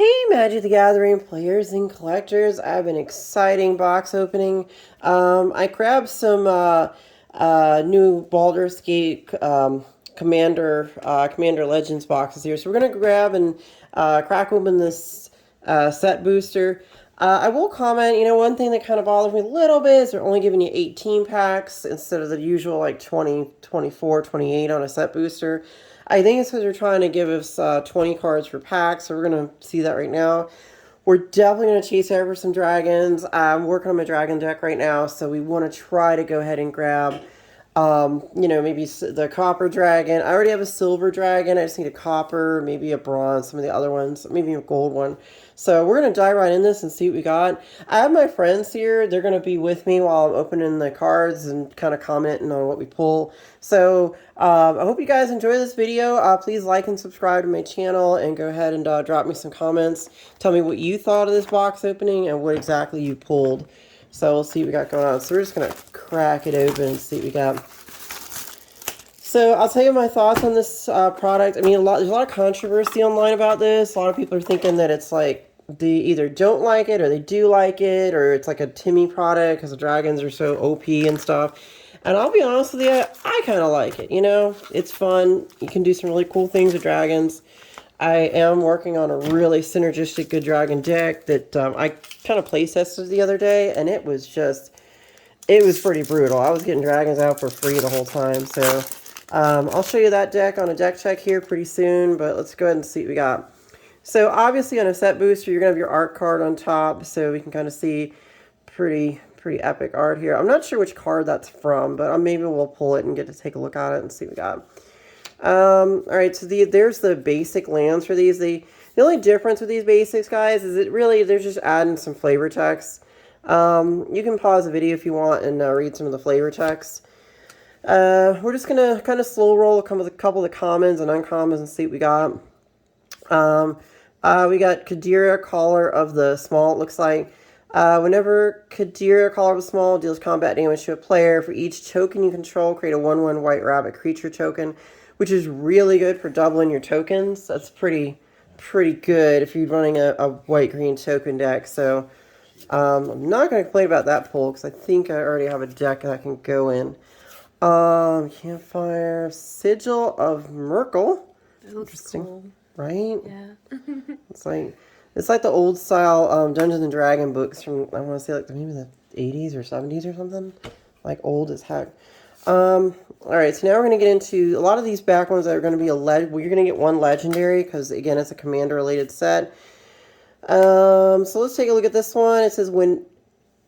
Hey, Magic the Gathering players and collectors. I have an exciting box opening. I grabbed some new Baldur's Gate Commander Legends boxes here. So we're going to grab and crack open this set booster. I will comment, one thing that kind of bothers me a little bit is they're only giving you 18 packs instead of the usual like 20, 24, 28 on a set booster. I think it's because they're trying to give us 20 cards per pack, so we're going to see that right now. We're definitely going to chase over some dragons. I'm working on my dragon deck right now, so we want to try to go ahead and grab, maybe the copper dragon. I already have a silver dragon. I just need a copper, maybe a bronze, some of the other ones, maybe a gold one. So we're going to dive right in this and see what we got. I have my friends here. They're going to be with me while I'm opening the cards and kind of commenting on what we pull. So I hope you guys enjoy this video. Please like and subscribe to my channel and go ahead and drop me some comments. Tell me what you thought of this box opening and what exactly you pulled. So we'll see what we got going on. So we're just going to crack it open and see what we got. So I'll tell you my thoughts on this product. I mean, there's a lot of controversy online about this. A lot of people are thinking that it's like they either don't like it or they do like it, or it's like a Timmy product because the dragons are so OP and stuff. And I'll be honest with you, I kind of like it. It's fun. You can do some really cool things with dragons. I am working on a really synergistic good dragon deck that I kind of play tested the other day, and it was pretty brutal. I was getting dragons out for free the whole time. So I'll show you that deck on a deck check here pretty soon, but let's go ahead and see what we got. So obviously on a set booster, you're going to have your art card on top, so we can kind of see pretty epic art here. I'm not sure which card that's from, but maybe we'll pull it and get to take a look at it and see what we got. All right, so there's the basic lands for these. The only difference with these basics, guys, is they're just adding some flavor text. You can pause the video if you want and read some of the flavor text. We're just going to kind of slow roll a couple of the commons and uncommons and see what we got. We got Kadira, Caller of the Small, it looks like. Whenever Kadira, Caller of the Small, deals combat damage to a player, for each token you control, create a 1/1 white rabbit creature token, which is really good for doubling your tokens. That's pretty good if you're running a white-green token deck. So I'm not going to complain about that pull because I think I already have a deck that I can go in. Campfire, Sigil of Merkle. Interesting. Cool. Right? Yeah. It's like the old style Dungeons and Dragon books from, I want to say, like maybe the 80s or 70s or something. Like old as heck. Alright, so now we're going to get into a lot of these back ones that are going to be well, you're going to get one legendary because, again, it's a commander related set. So let's take a look at this one. It says, when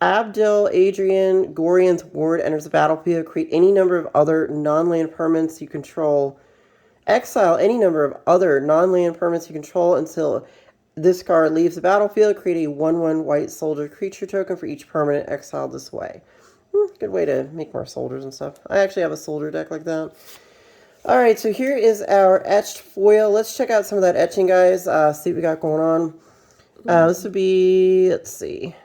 Abdel Adrian Gorian's ward enters the battlefield, create any number of other non-land permanents you control. Exile any number of other non-land permanents you control until this card leaves the battlefield. Create a 1/1 white soldier creature token for each permanent exiled this way. Good way to make more soldiers and stuff. I actually have a soldier deck like that. Alright, so here is our etched foil. Let's check out some of that etching, guys. See what we got going on. This would be, let's see.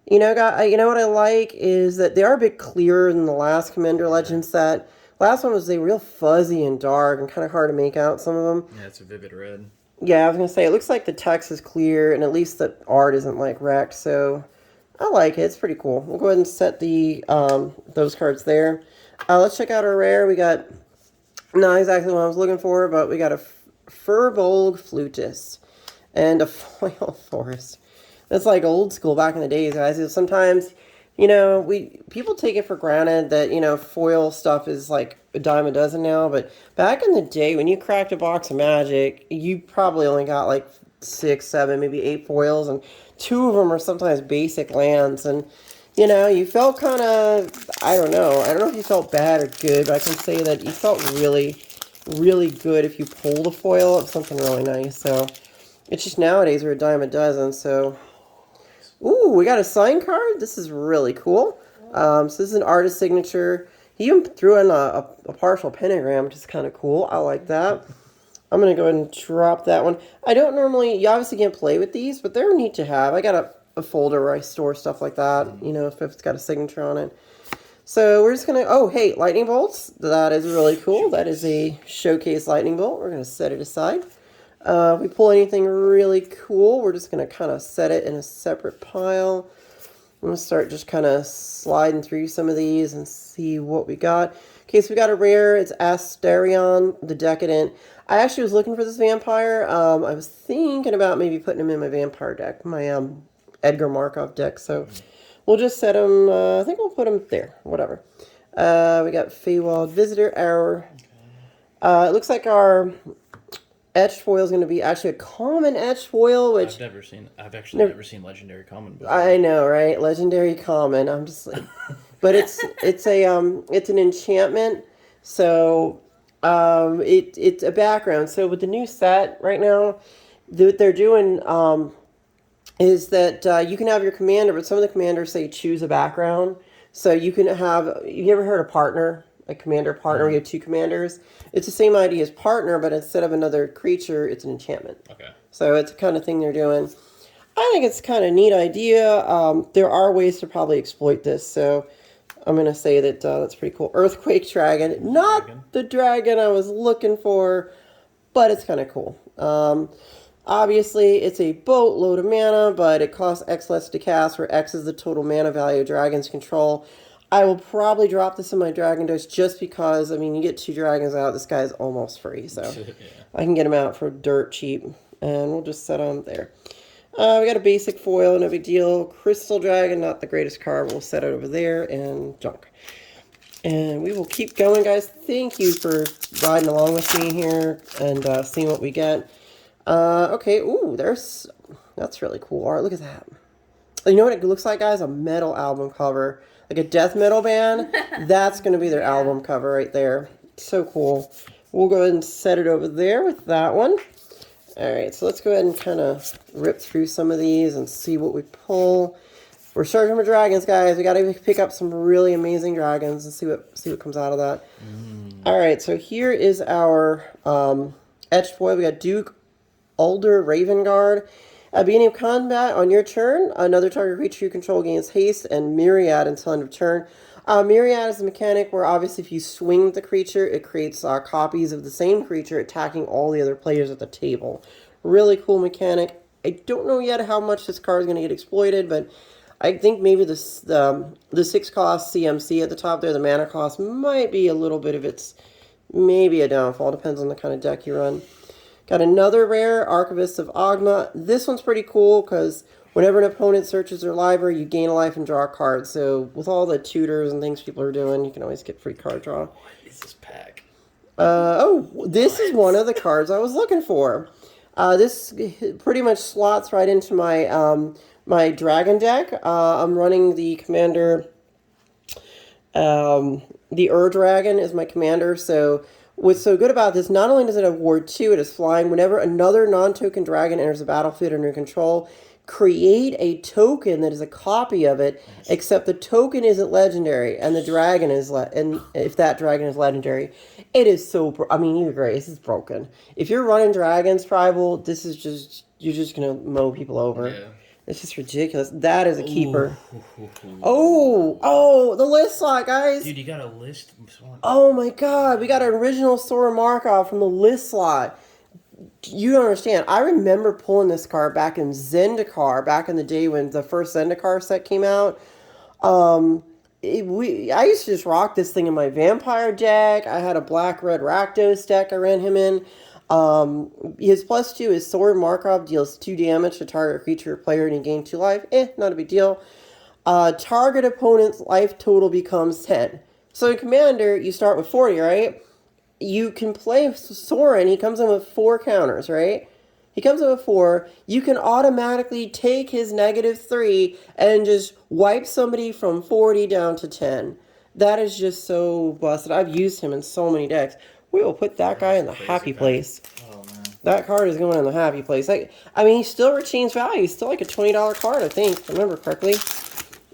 You know what I like is that they are a bit clearer than the last Commander Legends set. Last one was real fuzzy and dark and kind of hard to make out, some of them. Yeah, it's a vivid red. Yeah, I was going to say, it looks like the text is clear, and at least the art isn't, like, wrecked, so I like it. It's pretty cool. We'll go ahead and set the those cards there. Let's check out our rare. We got, not exactly what I was looking for, but we got a Furbolg Flutist and a Foil Forest. That's like old school back in the days, guys. Sometimes, people take it for granted that, foil stuff is like a dime a dozen now. But back in the day, when you cracked a box of Magic, you probably only got like 6, 7, maybe 8 foils. And 2 of them are sometimes basic lands. And, you felt kind of, I don't know if you felt bad or good, but I can say that you felt really, really good if you pulled a foil of something really nice. So it's just nowadays we're a dime a dozen, so... Ooh, we got a sign card. This is really cool. So this is an artist signature. He even threw in a partial pentagram, which is kind of cool. I like that. I'm going to go ahead and drop that one. I don't normally, you obviously can't play with these, but they're neat to have. I got a folder where I store stuff like that, if it's got a signature on it. So we're just going to, oh, hey, lightning bolts. That is really cool. That is a showcase lightning bolt. We're going to set it aside. If we pull anything really cool, we're just going to kind of set it in a separate pile. I'm going to start just kind of sliding through some of these and see what we got. Okay, so we got a rare. It's Asterion, the Decadent. I actually was looking for this vampire. I was thinking about maybe putting him in my vampire deck, my Edgar Markov deck. So we'll just set him, I think we'll put him there, whatever. We got Feywild Visitor Hour. It looks like our etched foil is going to be actually a common etched foil, which I've actually never seen legendary common before. I know, right? Legendary common. I'm just like, but it's an enchantment, so it's a background. So with the new set right now, what they're doing is that you can have your commander, but some of the commanders say choose a background. So you can have. You ever heard of partner? A commander partner. Mm-hmm. We have two commanders. It's the same idea as partner, but instead of another creature, it's an enchantment. Okay. So it's the kind of thing they're doing. I think it's kind of a neat idea. There are ways to probably exploit this, so I'm going to say that that's pretty cool. Earthquake Dragon. Not the dragon I was looking for, but it's kind of cool. Obviously, it's a boatload of mana, but it costs X less to cast, where X is the total mana value of dragon's control. I will probably drop this in my dragon dose just because, I mean, you get 2 dragons out, this guy's almost free, so yeah. I can get him out for dirt cheap, and we'll just set him there. We got a basic foil, no big deal. Crystal Dragon, not the greatest card, we'll set it over there, and junk. And we will keep going, guys. Thank you for riding along with me here and seeing what we get. Okay, ooh, that's really cool art, look at that. You know what it looks like, guys? A metal album cover. Like a death metal band, that's going to be their album cover right there. So cool. We'll go ahead and set it over there with that one. All right, so let's go ahead and kind of rip through some of these and see what we pull. We're searching for dragons, guys. We got to pick up some really amazing dragons and see what comes out of that. All right, so here is our etched foil. We got Duke Alder Ravenguard. At the beginning of combat, on your turn, another target creature you control gains haste and myriad until end of turn. Myriad is a mechanic where obviously if you swing with the creature, it creates copies of the same creature attacking all the other players at the table. Really cool mechanic. I don't know yet how much this card is going to get exploited, but I think maybe the 6 cost CMC at the top there, the mana cost, might be a little bit of its, maybe a downfall. Depends on the kind of deck you run. Got another rare, Archivist of Ogma. This one's pretty cool because whenever an opponent searches their library, you gain a life and draw a card. So with all the tutors and things people are doing, you can always get free card draw. What is this pack? This is one of the cards I was looking for. This pretty much slots right into my my dragon deck. I'm running the commander. The Dragon is my commander, so what's so good about this, not only does it have Ward 2, it is flying. Whenever another non-token dragon enters the battlefield under your control, create a token that is a copy of it, except the token isn't legendary, and the dragon is, and if that dragon is legendary, it is so, I mean, you agree, this is broken. If you're running dragons tribal, this is just, you're just going to mow people over. Yeah. It's just ridiculous. That is a keeper. Oh, the list slot, guys. Dude, you got a list? Oh my god, we got an original Sora Markov from the list slot. You don't understand. I remember pulling this card back in Zendikar, back in the day when the first Zendikar set came out. I used to just rock this thing in my vampire deck. I had a black-red Rakdos deck I ran him in. His +2 is Sword Markov, deals 2 damage to target creature or player and you gain 2 life. Not a big deal. Target opponent's life total becomes 10. So in Commander, you start with 40, right? You can play Soren, he comes in with 4 counters, right? He comes in with 4. You can automatically take his -3 and just wipe somebody from 40 down to 10. That is just so busted. I've used him in so many decks. We will put that guy in the happy place. Oh, man. That card is going in the happy place. I mean, he still retains value. He's still like a $20 card, I think, if I remember correctly.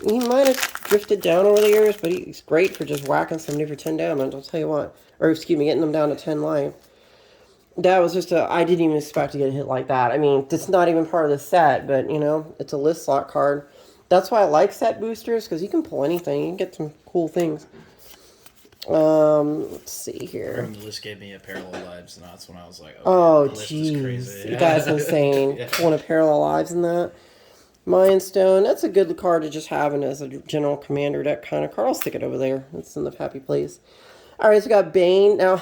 He might have drifted down over the years, but he's great for just whacking somebody for 10 damage, I'll tell you what. Or, excuse me, getting them down to 10 life. That was just I didn't even expect to get a hit like that. I mean, it's not even part of the set, but, you know, it's a list slot card. That's why I like set boosters, because you can pull anything. You can get some cool things. Let's see I here. remember the list gave me a Parallel Lives, and that's when I was like, okay, Oh, the list is jeez. crazy. That's insane. Yeah. Pulling a Parallel Lives in that. Mind Stone. That's a good card to just have in as a general commander deck kind of card. I'll stick it over there. It's in the happy place. All right, so we got Bane. Now,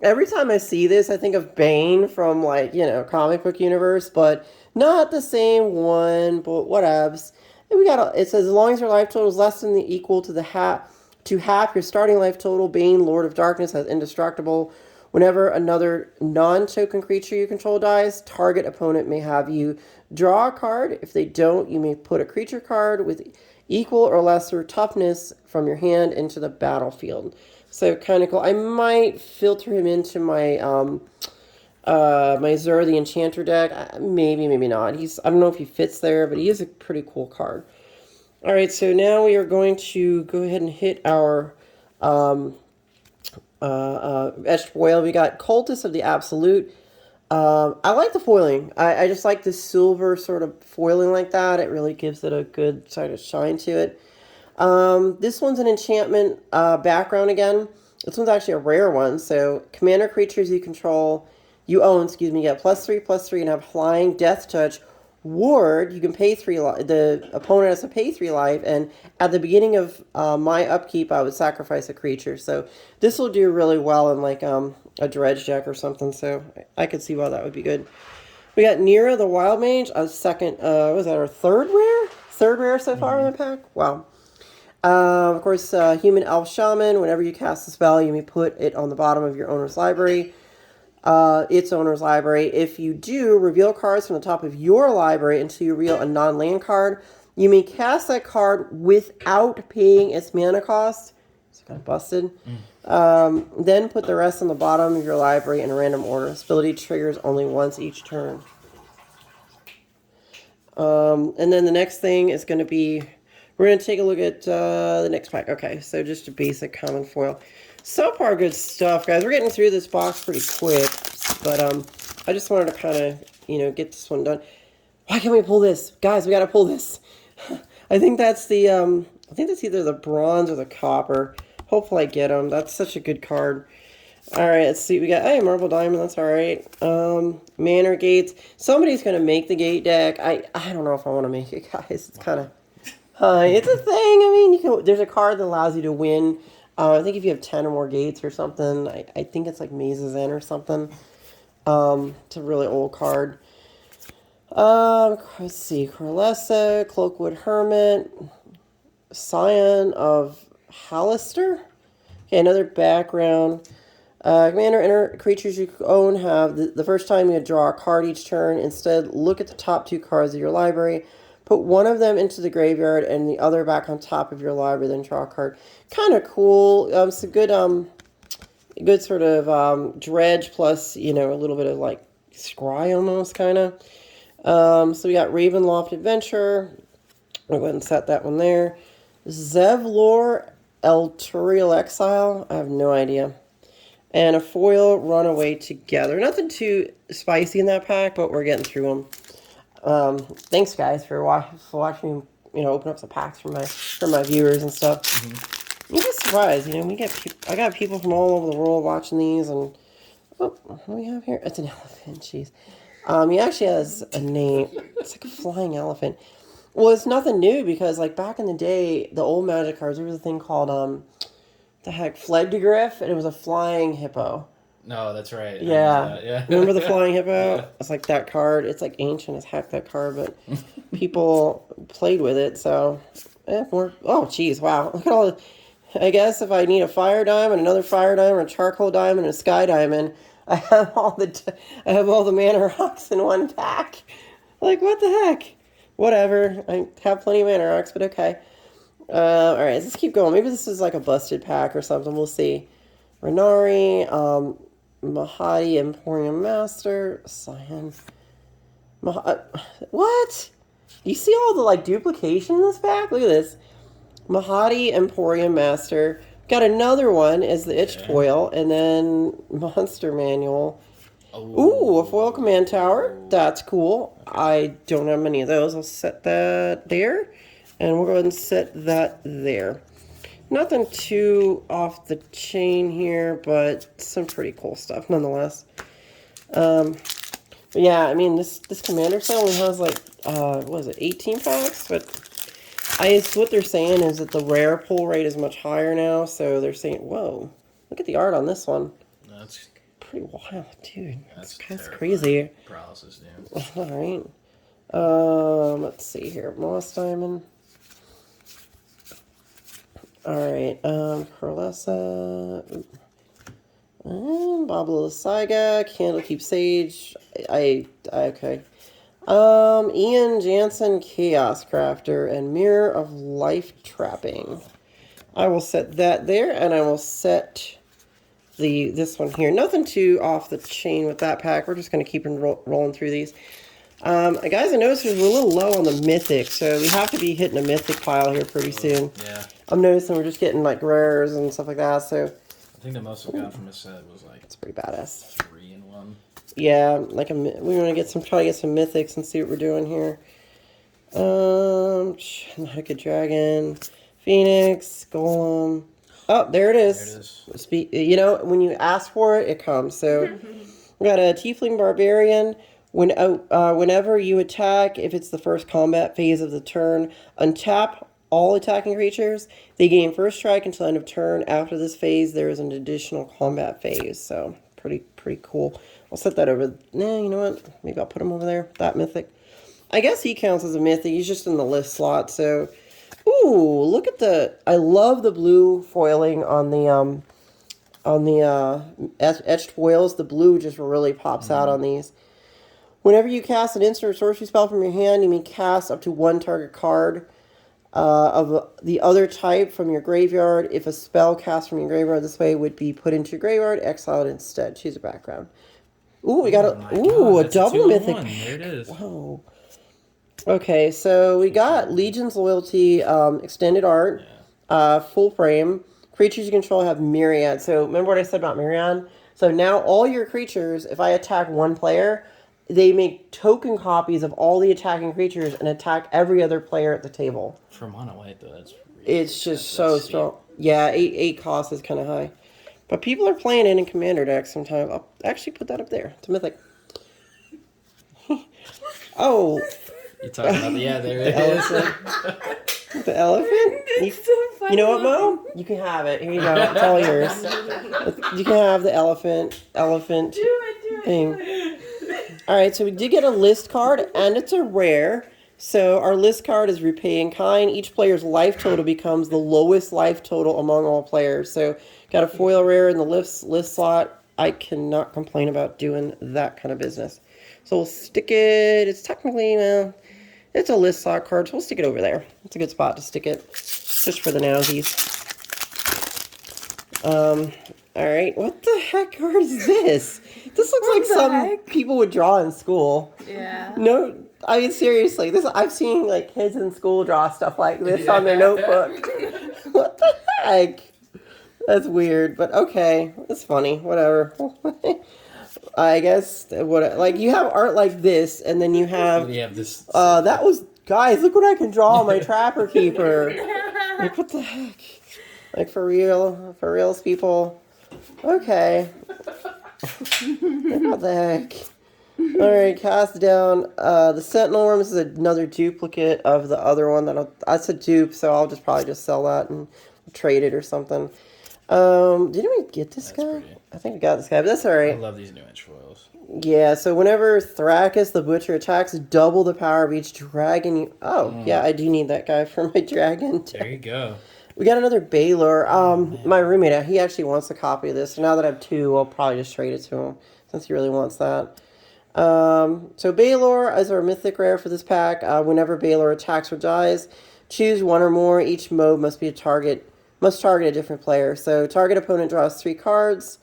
every time I see this, I think of Bane from, like, you know, comic book universe, but not the same one, but whatevs. And we got, it says, as long as your life total is less than the equal to half your starting life total, Bane, Lord of Darkness, has indestructible. Whenever another non-token creature you control dies, target opponent may have you draw a card. If they don't, you may put a creature card with equal or lesser toughness from your hand into the battlefield. So kind of cool. I might filter him into my my Zur the Enchanter deck. Maybe, maybe not. I don't know if he fits there, but he is a pretty cool card. All right, so now we are going to go ahead and hit our etched foil. We got Cultist of the Absolute. I like the foiling. I just like the silver sort of foiling like that. It really gives it a good sort of shine to it. This one's an enchantment background again. This one's actually a rare one. So commander creatures you own, get +3/+3 and have flying, death touch, ward. You can pay 3 life. The opponent has to pay 3 life, and at the beginning of my upkeep, I would sacrifice a creature. So this will do really well in like a dredge deck or something. So I could see why that would be good. We got Nira the Wild Mage, a second. Was that our third rare? Third rare so far in the pack. Wow. Of course, Human Elf Shaman. Whenever you cast a spell, you may put it on the bottom of your owner's library. Its owner's library. If you do, reveal cards from the top of your library until you reveal a non-land card. You may cast that card without paying its mana cost. It's kind of busted. Then put the rest on the bottom of your library in a random order. This ability triggers only once each turn. And then the next thing is going to be, we're going to take a look at the next pack. Okay, so just a basic common foil. So far, good stuff, guys. We're getting through this box pretty quick, but I just wanted to kind of, get this one done. Why can't we pull this? Guys, we got to pull this. I think that's the, I think that's either the bronze or the copper. Hopefully I get them. That's such a good card. All right, let's see. We got, hey, Marble Diamond. That's all right. Manor Gates. Somebody's going to make the gate deck. I don't know if I want to make it, guys. It's kind of, it's a thing. I mean, there's a card that allows you to win. I think if you have 10 or more gates or something, I think it's like Maze's End or something. It's a really old card. Let's see. Corlessa, Cloakwood Hermit, Scion of Hallister. Okay, another background. Commander, enter creatures you own have the first time you draw a card each turn. Instead, look at the top 2 cards of your library. Put one of them into the graveyard and the other back on top of your library, then draw a card. Kind of cool. It's a good sort of dredge plus, a little bit of like scry almost kind of. So we got Ravenloft Adventure. I'll go ahead and set that one there. Zevlor Elturial Exile. I have no idea. And a foil Runaway Together. Nothing too spicy in that pack, but we're getting through them. Thanks, guys, for watching me, open up some packs for my viewers and stuff. Mm-hmm. You'd be surprised, I got people from all over the world watching these, and what do we have here? It's an elephant. Jeez. He actually has a name. It's like a flying elephant. Well, it's nothing new because, like, back in the day, the old Magic cards, there was a thing called Fledgegriff, and it was a flying hippo. No, that's right. Yeah. Yeah. Remember the flying hippo? Yeah. It's like that card. It's like ancient as heck, that card, but people played with it, so oh geez, wow. Look at all I guess if I need a fire diamond, another fire diamond, a charcoal diamond, and a sky diamond, I have all the mana rocks in one pack. Like, what the heck? Whatever. I have plenty of mana rocks, but okay. Alright, let's keep going. Maybe this is like a busted pack or something. We'll see. Renari, Mahadi, Emporium Master, Cyan. What? You see all the, like, duplication in this pack? Look at this. Mahadi, Emporium Master. Got another one as the Itched Foil, and then Monster Manual. Ooh, a foil command tower. That's cool. I don't have many of those. I'll set that there. And we'll go ahead and set that there. Nothing too off the chain here, but some pretty cool stuff nonetheless. But yeah, I mean, this commander set only has like, what is it, 18 packs? But what they're saying is that the rare pull rate is much higher now, so they're saying, whoa, look at the art on this one. That's pretty wild, dude. That's terrifying. Crazy. Paralysis, dude. All right. Let's see here. Moss Diamond. All right. Carlessa. Babla Saiga. Candlekeep Sage. Okay. Ian Jansen, Chaos Crafter, and Mirror of Life Trapping. I will set that there, and I will set this one here. Nothing too off the chain with that pack. We're just going to keep rolling through these. Guys, I noticed we're a little low on the mythic, so we have to be hitting a mythic pile here pretty soon. Yeah. I'm noticing we're just getting like rares and stuff like that, so. I think the most we got from this set was like. It's pretty badass. 3 in 1. Yeah, like we want to try to get some mythics and see what we're doing here. Like a dragon, Phoenix, Golem. Oh, there it is. There it is. You know, when you ask for it, it comes. So we got a Tiefling Barbarian. Whenever you attack, if it's the first combat phase of the turn, untap all attacking creatures. They gain first strike until end of turn. After this phase, there is an additional combat phase. So pretty cool. I'll set that over. Nah, you know what? Maybe I'll put him over there. That mythic. I guess he counts as a mythic. He's just in the list slot. So, ooh, look at I love the blue foiling on the etched foils. The blue just really pops out on these. Whenever you cast an instant or sorcery spell from your hand, you may cast up to one target card of the other type from your graveyard. If a spell cast from your graveyard this way would be put into your graveyard, exiled instead. Choose a background. Ooh, we got a double mythic. There it is. Whoa. Okay, so we got Legion's Loyalty extended art, full frame. Creatures you control have Myriad. So remember what I said about Myriad? So now all your creatures, if I attack one player, they make token copies of all the attacking creatures and attack every other player at the table. For mono white, though, it's just so strong. Yeah, 8 cost is kind of high. But people are playing it in Commander decks sometimes. I'll actually put that up there. It's a mythic. Oh. You're talking about there it is. The elephant? You know what, Mo? You can have it. Here you go. It's all yours. You can have the elephant thing. Alright, so we did get a list card, and it's a rare. So our list card is Repay in Kind. Each player's life total becomes the lowest life total among all players. So got a foil rare in the list slot. I cannot complain about doing that kind of business. So we'll stick it. It's technically, it's a list slot card, so we'll stick it over there. It's a good spot to stick it, just for the nowsies. Alright, what the heck card is this? This looks like some people would draw in school. Yeah. No, I mean, seriously, I've seen, like, kids in school draw stuff like this on their notebook. What the heck? That's weird, but okay. It's funny. Whatever. I guess, you have art like this, and then you have... We have this... Guys, look what I can draw on my Trapper Keeper. Like, what the heck? Like, for reals, people. Okay. What the heck? Alright, cast down. The Sentinel Worm is another duplicate of the other one. That's a dupe, so I'll probably just sell that and trade it or something. Didn't we get this guy? Pretty. I think we got this guy, but that's alright. I love these new edge foils. Yeah, so whenever Thrakus the Butcher attacks, double the power of each dragon you... Oh, yeah, I do need that guy for my dragon. There you go. We got another Baylor. My roommate, he actually wants a copy of this. So now that I have 2, I'll probably just trade it to him, since he really wants that. So Baylor is our mythic rare for this pack. Whenever Baylor attacks or dies, choose one or more. Each mode must target a different player. So target opponent draws 3 cards,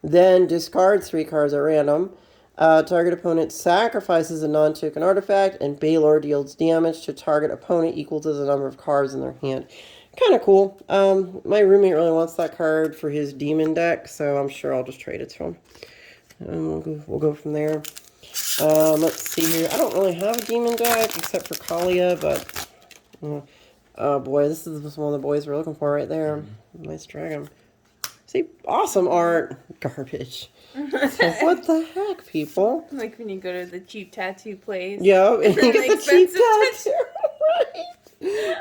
then discards 3 cards at random. Target opponent sacrifices a non-token artifact, and Baylor deals damage to target opponent equal to the number of cards in their hand. Kind of cool. My roommate really wants that card for his demon deck, so I'm sure I'll just trade it to him. And we'll go from there. Let's see here. I don't really have a demon deck except for Kalia, but Oh boy, this is one of the boys we're looking for right there. Nice dragon. See, awesome art. Garbage. So what the heck, people? Like when you go to the cheap tattoo place. Yeah, and you Really get the cheap expensive tattoo. Right?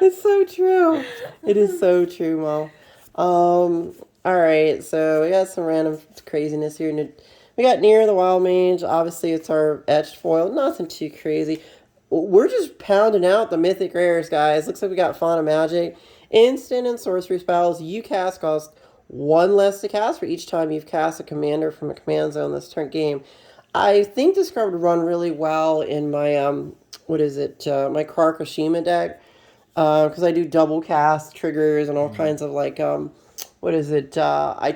It's so true. It is so true, Mo. All right, so we got some random craziness here. We got Near the Wild Mage. Obviously, it's our etched foil. Nothing too crazy. We're just pounding out the mythic rares, guys. Looks like we got Fauna Magic. Instant and sorcery spells you cast cost 1 less to cast for each time you've cast a commander from a command zone this turn game. I think this card would run really well in my, my Krakashima deck. Because I do double cast triggers and all kinds of like, I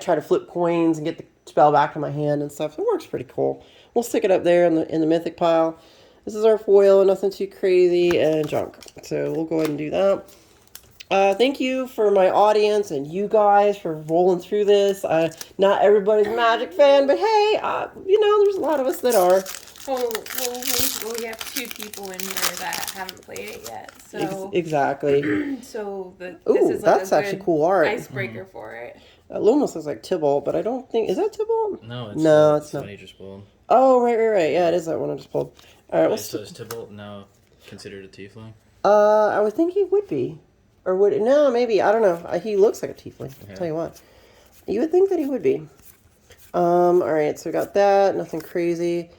try to flip coins and get the spell back to my hand and stuff. It works pretty cool. We'll stick it up there in the mythic pile. This is our foil, nothing too crazy and junk. So we'll go ahead and do that. Thank you for my audience and you guys for rolling through this. Not everybody's a Magic fan, but hey, there's a lot of us that are. Well, we have 2 people in here that haven't played it yet. So Exactly. So this Ooh, is like that's a actually good cool art. icebreaker for it. It almost looks like Tybalt, but I don't think... Is that Tybalt? No, it's not. One you just pulled. Oh, right. Yeah, it is that one I just pulled. All right, So is Tybalt now considered a tiefling? I would think he would be. Or would... No, maybe. I don't know. He looks like a tiefling. Okay. I'll tell you what. You would think that he would be. All right, so we got that. Nothing crazy.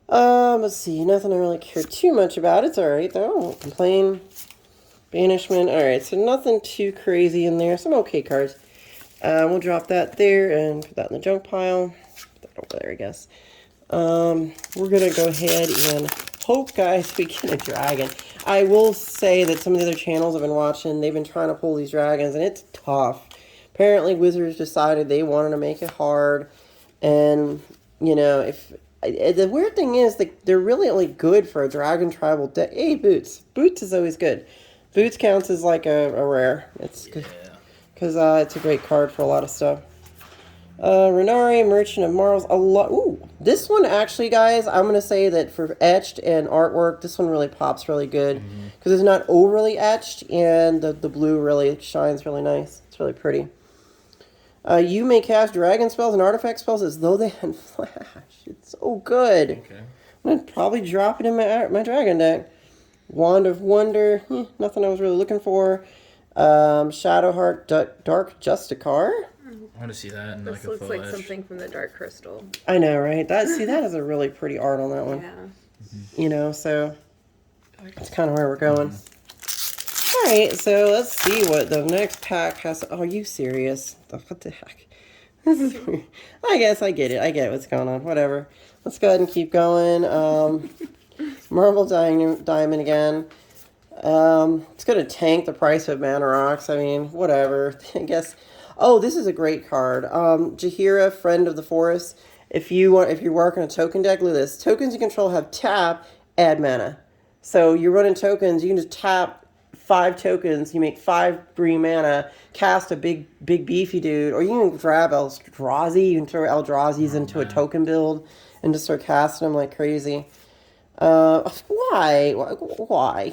Let's see. Nothing I really care too much about. It's all right, though. I won't complain. Banishment. All right, so nothing too crazy in there. Some okay cards. We'll drop that there and put that in the junk pile. Put that over there, I guess. We're going to go ahead and hope, guys, we get a dragon. I will say that some of the other channels I've been watching, they've been trying to pull these dragons, and it's tough. Apparently, Wizards decided they wanted to make it hard. And, the weird thing is, they're really only good for a dragon tribal deck. Hey, Boots. Boots is always good. Boots counts as like a rare. It's good. Because it's a great card for a lot of stuff. Renari, Merchant of Marls, a lot. Ooh, this one actually, guys, I'm going to say that for etched and artwork, this one really pops really good. Because it's not overly etched, and the blue really shines really nice. It's really pretty. You may cast dragon spells and artifact spells as though they had flash. It's so good. Okay. I'm going to probably drop it in my dragon deck. Wand of Wonder, nothing I was really looking for. Shadowheart, Dark Justicar. I want to see that in This like a looks like flash. something from the Dark Crystal. I know, right? That is a really pretty art on that one. Yeah. So that's kind of where we're going. All right, so let's see what the next pack has. Oh, are you serious? What the heck? This is weird. I guess I get it. I get what's going on. Whatever. Let's go ahead and keep going. Marble Diamond again. It's going to tank the price of Mana Rocks. I mean, whatever. I guess. Oh, this is a great card. Jahira, Friend of the Forest. If you're working a token deck, look at this. Tokens you control have tap, add mana. So you're running tokens, you can just tap 5 tokens, you make 5 green mana, cast a big beefy dude, or you can grab Eldrazi, you can throw Eldrazi's into a token build and just start casting them like crazy. Why?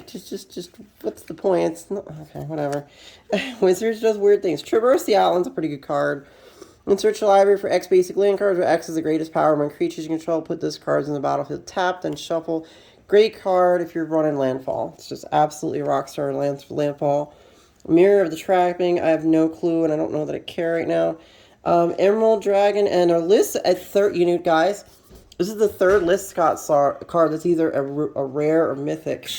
Just, what's the point? It's not, okay, whatever. Wizards does weird things. Traverse the Outlands, a pretty good card. Insert your library for X basic land cards, where X is the greatest power among creatures you control. Put those cards in the battlefield tapped and shuffle. Great card if you're running Landfall. It's just absolutely rockstar Landfall. Mirror of the Trapping, I have no clue, and I don't know that I care right now. Emerald Dragon, and our list at third unit, guys. This is the third list Scott saw card that's either a rare or mythic,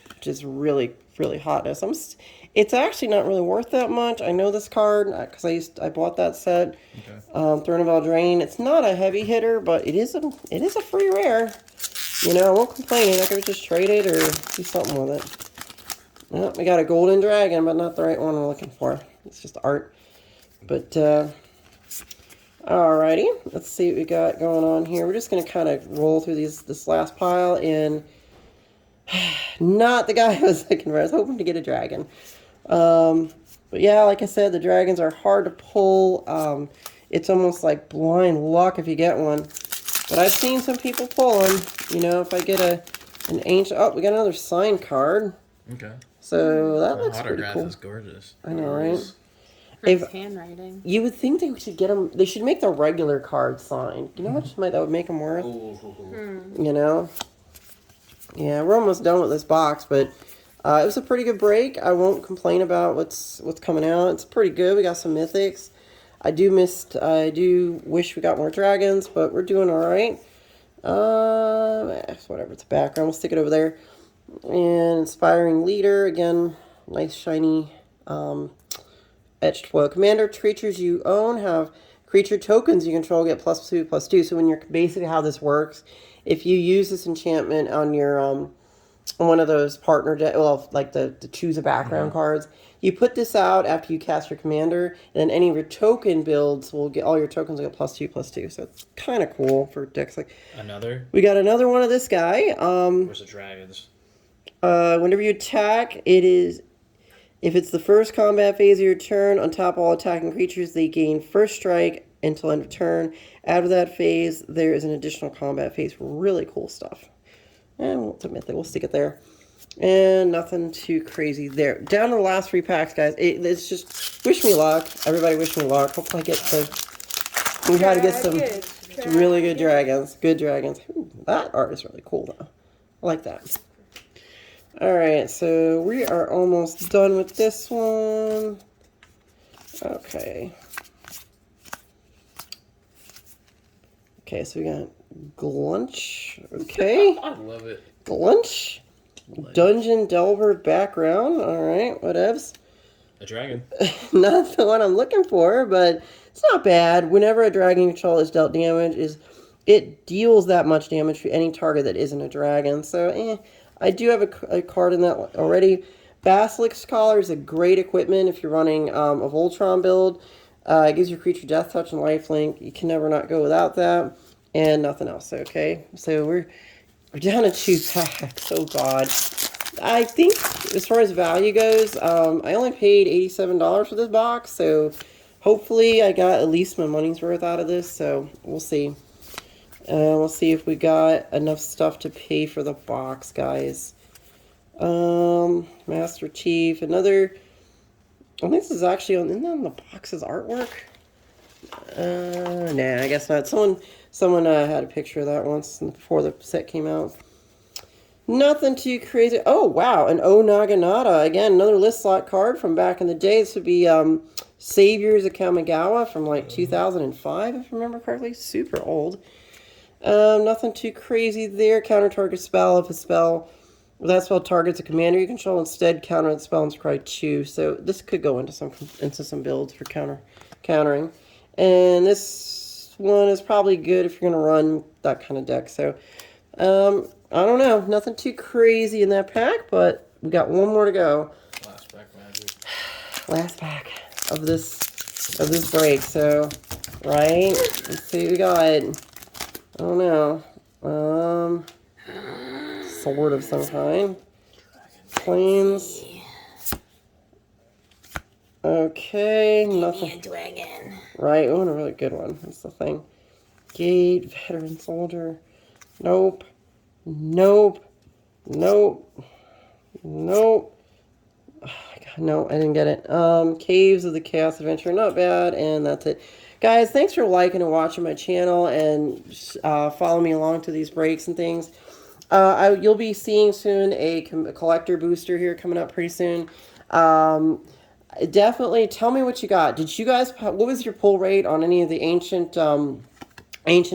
which is really, really hotness. It's actually not really worth that much. I know this card because I bought that set. Okay. Throne of Eldraine. It's not a heavy hitter, but it is a free rare. I won't complain. I could just trade it or do something with it. Well, we got a golden dragon, but not the right one we're looking for. It's just art. But alrighty, let's see what we got going on here. We're just gonna kind of roll through this last pile, and not the guy I was looking for. I was hoping to get a dragon. But yeah, like I said, the dragons are hard to pull. It's almost like blind luck if you get one. But I've seen some people pull them. If I get an ancient... Oh, we got another signed card. Okay. So that The looks pretty autograph cool. is gorgeous. I know, right? Nice If handwriting. you would think they should get them, they should make the regular cards signed. You know how much that would make them worth? You know? Yeah, we're almost done with this box, but it was a pretty good break. I won't complain about what's coming out. It's pretty good. We got some mythics. I do wish we got more dragons, but we're doing all right. Whatever. It's a background. We'll stick it over there. And inspiring leader again. Nice shiny etched foil. Commander creatures you own have creature tokens you control get +2/+2. So when you're basically how this works, if you use this enchantment on your on one of those partner like the choose a background cards, you put this out after you cast your commander, and then any of your token builds will get all your tokens will get +2/+2. So it's kind of cool for decks like. We got another one of this guy. Where's the dragons? Whenever you attack, if it's the first combat phase of your turn, on top of all attacking creatures, they gain first strike until end of turn. After that phase, there is an additional combat phase. Really cool stuff. And we'll admit that we'll stick it there. And nothing too crazy there. Down to the last 3 packs, guys. It's just wish me luck. Everybody wish me luck. Hopefully I get to. We got to get some really good dragons. Good dragons. Ooh, that art is really cool, though. I like that. Alright, so we are almost done with this one. Okay. Okay, so we got Glunch. Okay. I love it. Glunch. Dungeon Delver background. Alright, whatevs. A dragon. Not the one I'm looking for, but it's not bad. Whenever a dragon control is dealt damage, it deals that much damage to any target that isn't a dragon. So, I do have a card in that already. Basilisk Collar is a great equipment if you're running a Voltron build. It gives your creature death touch and lifelink. You can never not go without that. And nothing else, okay? So we're down to 2 packs. Oh, God. I think as far as value goes, I only paid $87 for this box. So hopefully I got at least my money's worth out of this. So we'll see. We'll see if we got enough stuff to pay for the box, guys. Master Chief, another. I think this is actually on the box's artwork. Nah, I guess not. Someone had a picture of that once before the set came out. Nothing too crazy. Oh, wow, an O Naginata. Again, another list slot card from back in the day. This would be Saviors of Kamigawa from like 2005, if I remember correctly. Super old. Nothing too crazy there. Counter target spell. If that spell targets a commander you control, instead counter the spell and scry 2. So this could go into some builds for countering. And this one is probably good if you're going to run that kind of deck. So, I don't know. Nothing too crazy in that pack, but we got one more to go. Last pack magic. Last pack of this break. So, right? Let's see what we got. I don't know. Sword of some kind. Plains. Okay, nothing. Dragon. Right, we want a really good one. That's the thing. Gate, Veteran Soldier. Nope. Nope. Nope. Nope. Oh, God, no, I didn't get it. Caves of the Chaos Adventure. Not bad, and that's it. Guys, thanks for liking and watching my channel and following me along to these breaks and things. You'll be seeing soon a collector booster here coming up pretty soon. Definitely tell me what you got. What was your pull rate on any of the ancient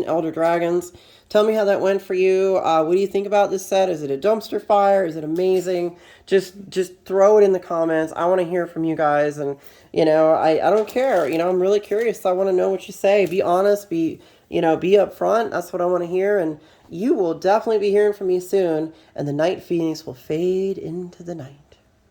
Elder Dragons? Tell me how that went for you. What do you think about this set? Is it a dumpster fire? Is it amazing? Just throw it in the comments. I want to hear from you guys. And, I don't care. I'm really curious. I want to know what you say. Be honest. Be upfront. That's what I want to hear. And you will definitely be hearing from me soon. And the Night Phoenix will fade into the night.